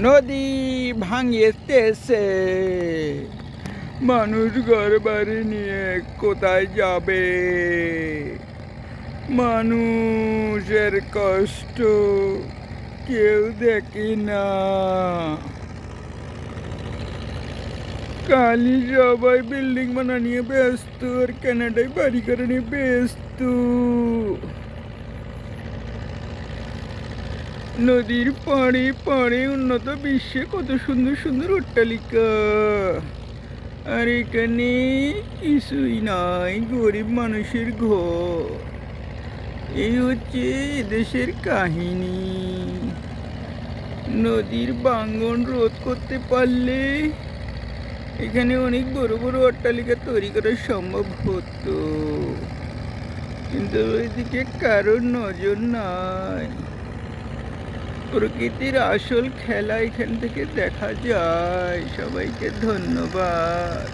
নদী ভাঙিয়েছে, মানুষ ঘর বাড়ি নিয়ে কোথায় যাবে? মানুষের কষ্ট কেউ দেখে না। কালি সবাই বিল্ডিং বানা নিয়ে ব্যস্ত, আর কানাডায় বাড়ি করে নিয়ে ব্যস্ত। নদীর পাড়ে পাড়ে উন্নত বিশ্বে কত সুন্দর সুন্দর অট্টালিকা, আর এখানে কিছুই নাই, গরিব মানুষের ঘর। এই হচ্ছে এদেশের কাহিনী। নদীর ভাঙন রোধ করতে পারলে এখানে অনেক বড় বড় অট্টালিকা তৈরি করা সম্ভব হতো, কিন্তু এদিকে কারোর নজর নাই। প্রকৃতির আসল খেলা এখান থেকে দেখা যায়। সবাইকে ধন্যবাদ।